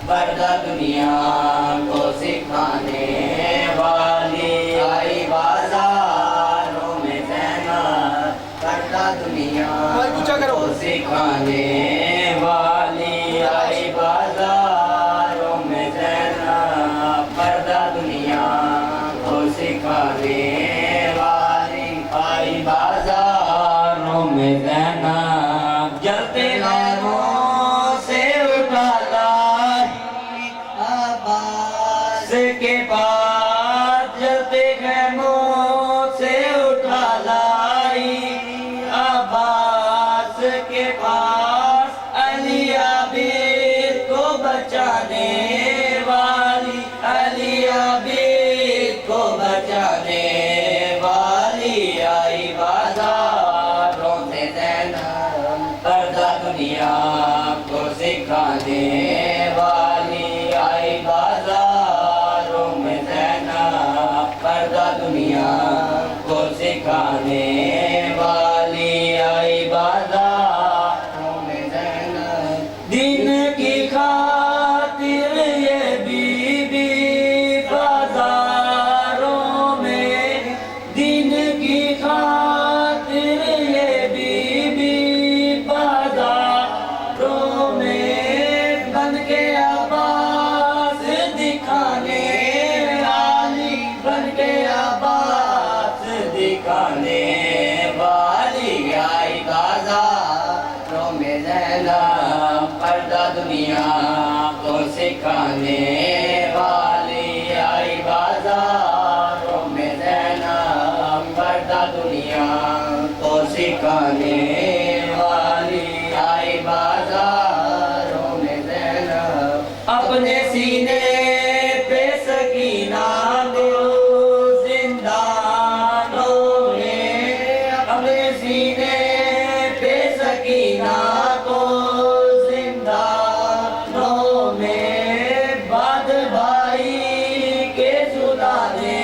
पर्दा दुनिया को सिखाने वाली आई बाजारों में ज़ैनब। पर्दा दुनिया को सिखाने वाली आई बाजारों में ज़ैनब। पर्दा दुनिया को सिखाने वाली आई बाजारों में ज़ैनब। जलते नैनों से उठा लाई अब्बास के पास। जलते खैमों से उठा लाई अब्बास के पास। अली आबिद को बचाने वाली, अली आबिद को बचाने वाली आई बाजारों से ज़ैनब। पर्दा दुनिया को सिखाने वाली आई बाजारों में ज़ैनब। पर्दा दुनिया को सिखाने वाली आई बाजारों में ज़ैनब। दिन की खातिर ये बीबी बाजारों में, दिन की खातिर ये बीबी बाजारों में। बन के अब्बास दिखाने वाली, बन के अब्बास दिखाने वाली आई बाजारों में ज़ैनब। पर्दा दुनिया को सिखाने वाली आई बाजारों में ज़ैनब। पर्दा दुनिया को सिखाने वाली आई बाजारों में ज़ैनब। अपने सीने पे सकीना दो जिंदानों में, अपने सीने पे सकीना को जिंदानों में। बाद भाई के सुलाने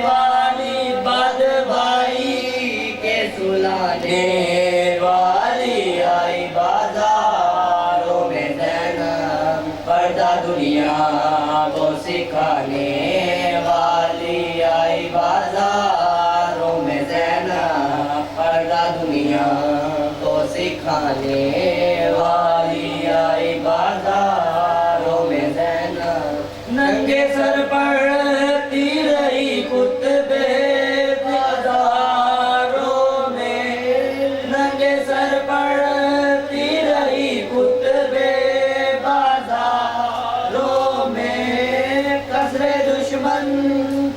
वाली, बाद भाई के सुलाने वाली आई बाजारों में ज़ैनब। पर्दा दुनिया को सिखाने वाली आई बाजारों में ज़ैनब। पर्दा दुनिया को सिखाने वाली आई बाजारों में ज़ैनब। नंगे सर पड़ती रही खुतबे बाजारों में, नंगे सर पड़ती रही खुतबे बाजारों में। कसरे दुश्मन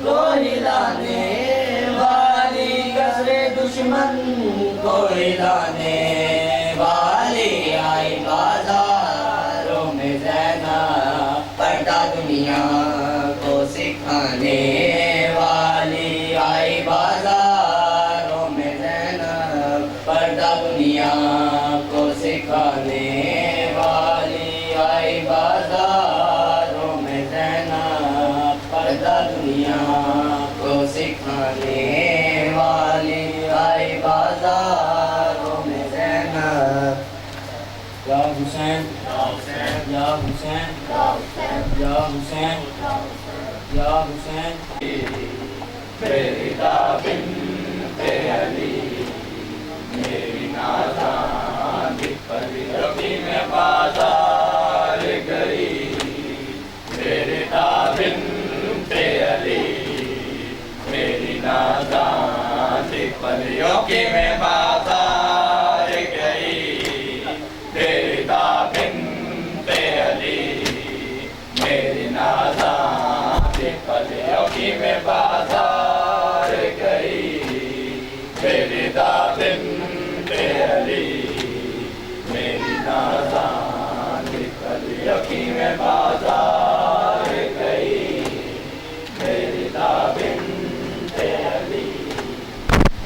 को हिलाने वाली, कसरे दुश्मन को हिलाने वाली आई बाजारों में ज़ैनब। पर्दा दुनिया को सिखाने वाली आई बाजारों में ज़ैनब। पर्दा दुनिया को सिखाने वाली आई बाजारों में ज़ैनब। पर्दा दुनिया को सिखाने वाली आई बाजारों में ज़ैनब। या हुसैन, या हुसैन, या हुसैन, या हुसैन, या हुसैन। फेरिदा बिन्ते अली मेरी नाज़ान दिखपरी में बाजार गई। फेरिदा बिन्ते अली मेरी नाज़ान दिखपरी में बाजार गई। फेरिदा बिन्ते अली मेरी नाज़ान दिखपरी में बाजार गई। फेरिदा बिन्ते अली मेरी नाज़ान दिखपरी में बाजार गई। फेरिदा बिन्ते अली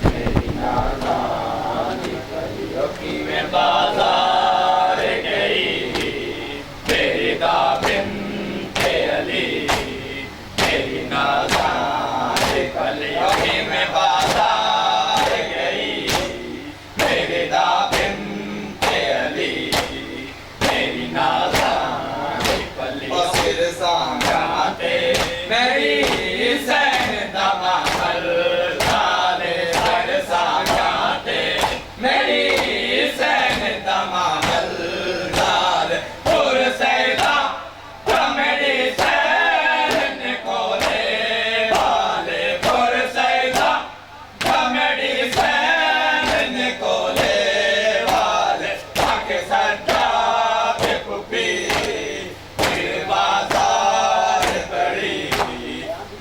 मेरी नाज़ान दिखपरी में बाजार गई। फेरिदा बिन्ते अली मेरी नाज़ान पलियों सिर सांगाते मेरी सैन दमा मल लाले सर सांगाते मेरी सैन दमा मल लाल पुर सैदा मेरी सैन कोले वाले पुर सैदा मेरी सैन कोले वाले आके सदा पे पुपी फिर बाजार बड़ी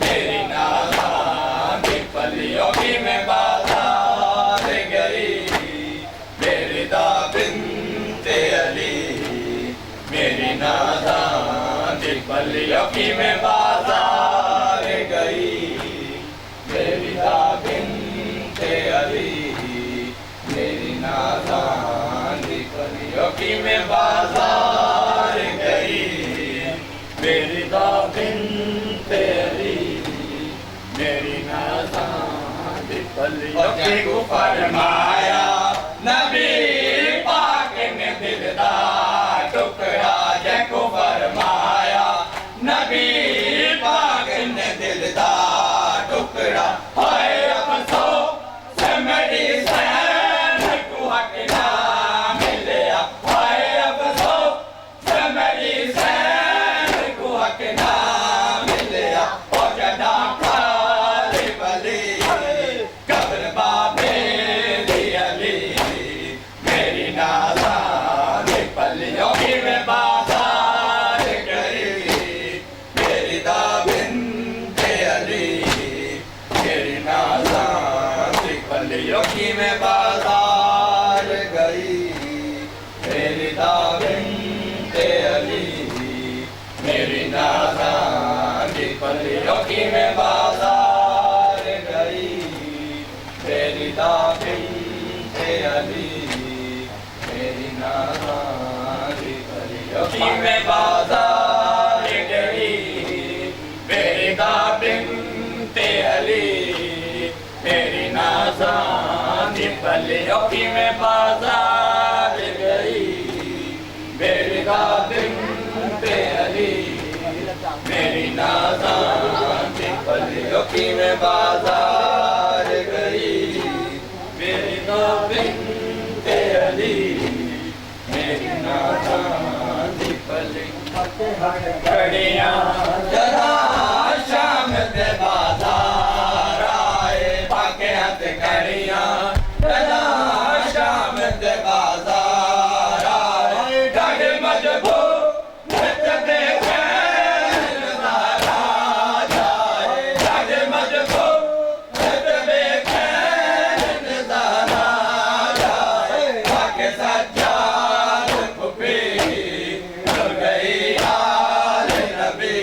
मेरी नाज़ान की पलियों की मैं बाजार गई मेरी दाबिन्ते अली मेरी नाज़ान की पलियों की मैं बाजार गई मेरी दाबिन्ते अली मेरी नाज़ान की पलियों की मैं बाजार गई मेरी दाबिन्ते अली मेरी नाज़ान की पलियों की को फरमाया नबी पाक ने दिलदार टुकड़ा जैको फरमाया नबी पाक ने दिलदार टुकड़ा हाय अफसोस से मेरी सैन को हक ना मिलिया हाय अफसोस से मेरी सैन को हक ना मिलिया ओ जदा खाली बली कब्र बाबे दी अली मेरी नाज़ान की पलियों की मैं बाजार गई मेरी दाबिन्ते अली मेरी नाज़ान की पलियों की मैं बाजार गई मेरी दाबिन्ते अली मेरी नाज़ान की पलियों की मैं बाजार गई मेरी दाबिन्ते अली मेरी नाज़ान की पलियों की मैं बाजार गई मेरी दाबिन्ते अली मेरी नाज़ान की पलियों की मैं बाजार गई मेरी दाबिन्ते अली मेरी नाज़ान की पलियों की मैं बाजार गई मेरी दाबिन्ते अली मेरी नाज़ान की पलियों घड़ियां जरा शाम दे बाजार आए पाके हाथ घड़ियां जरा शाम दे बाजार आए ढाढे मजबूर नच दे फैन दारा जाए ढाढे मजबूर नच दे फैन दारा जाए पाके सज्जाद फुफी चल गई आल नबी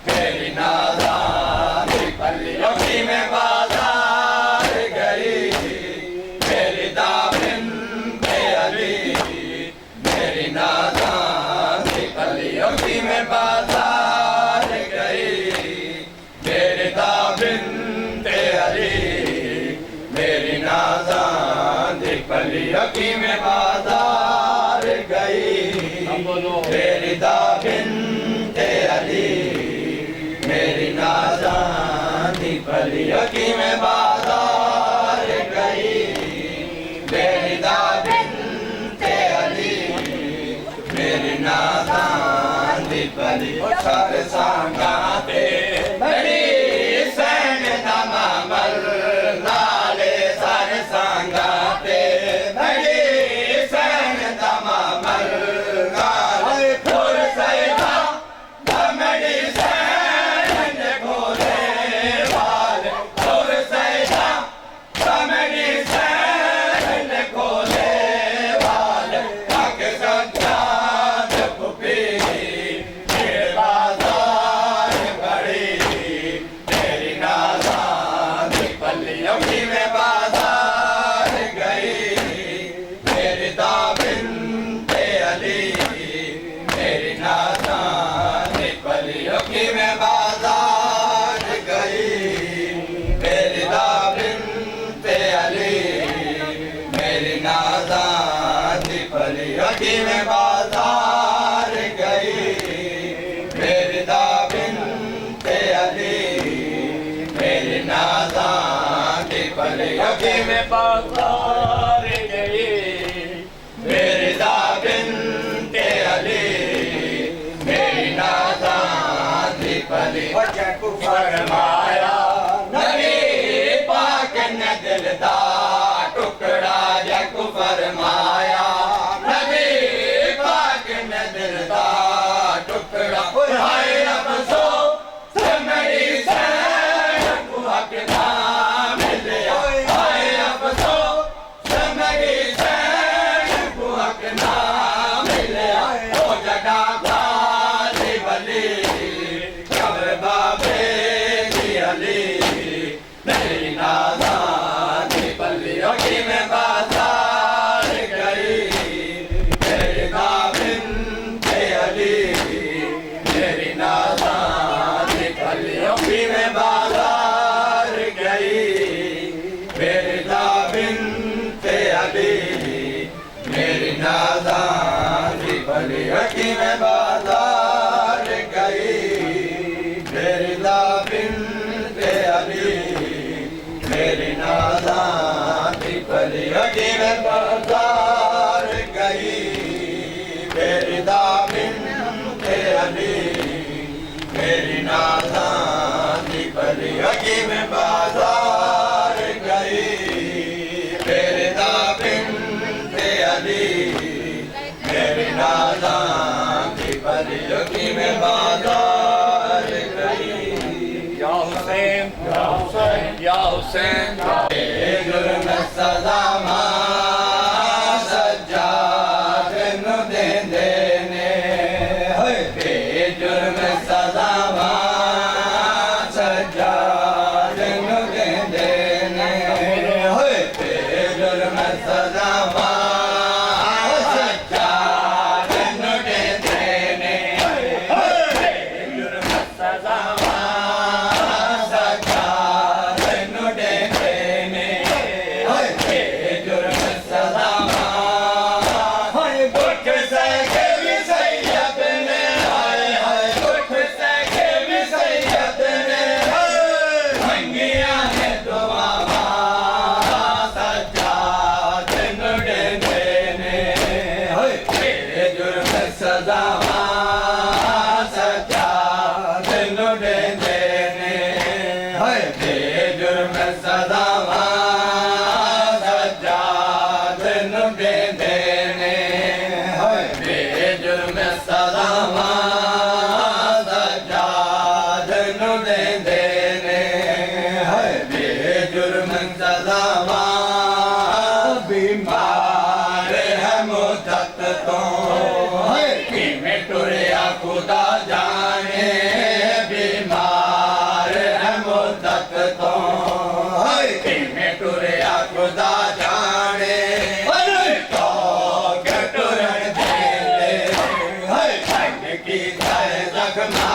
मेरी नाज़ान की पलियों की मैं बाजार गई मेरी दाबिन्ते अली मेरी नाज़ान की पलियों की मैं बाजार गई मेरी दाबिन्ते अली मेरी नाज़ान की पलियों की मैं बाजार गई मेरी दाबिन्ते अली मेरी नाज़ान की पलियों की मैं बाजार गई मेरी दाबिन्ते अली मेरी नाज़ान की पलियों सर सांगाते मेरी सैन दमा मल लाले सर सांगाते मेरी सैन दमा मल लाले पुर सैदा मेरी सैन कोले वाले पुर सैदा मेरी सैन कोले वाले आके सज्जाद फुफी फिर बाजार बड़ी हकीम बाजार गई मिर्जा बिन्ते अली मेरी नाज़ान थी पली फरमाया नबी पाक ने दिल दा टुकड़ा जग फरमाया नबी पाक ने दिल दा टुकड़ा हाय अफ़सोस मेरी सैन को हक ना मिलिया हाय अफ़सोस मेरी सैन को हक ना मिलिया ओ जगा बाली वली कब्र बाबे दी अली मेरी नाज़ान थी पली हकीम बाजार गई मेरी बिन्ते अली मेरी नाज़ान थी पली हकीम बाजार गई मेरी बिन्ते अली मेरी नाज़ान थी पली हकीम बाजार गई मेरी बिन्ते अली मेरी नाज़ान थी पली हकीम बाजार गई मेरी बिन्ते अली मेरी नाज़ान थी पली हकीम बाजार गई मेरी बिन्ते अली मेरी नाज़ान थी पली हकीम बाजार गई या हुसैन या हुसैन या हुसैन जुर्म सज़ा मां सज्जाद नु दे देने जुर्म सज़ा मां सज्जाद नु दे देने जुर्म सज़ा मां सज्जाद नु दे देने जुर्म सज़ा मां सज्जाद नु दे देने जुर्म सज़ा मां दुख सहे भी सैयद ने हाय हाय दुख सहे भी सैयद ने मंगिया ने दुआ सज्जाद नु दे देने जुर्म सज़ा मां सज्जाद नु दे देने जुर्म सज़ा मां सज्जाद नु दे देने जुर्म सज़ा मां सज्जाद नु दे देने जुर्म सज़ा मां बीमार है मुद्दत तो किमें टुरिया खुदा जाने बीमार है मुद्दत तो किमें टुरिया खुदा जाने तो क्या टुरन दे की जख्मा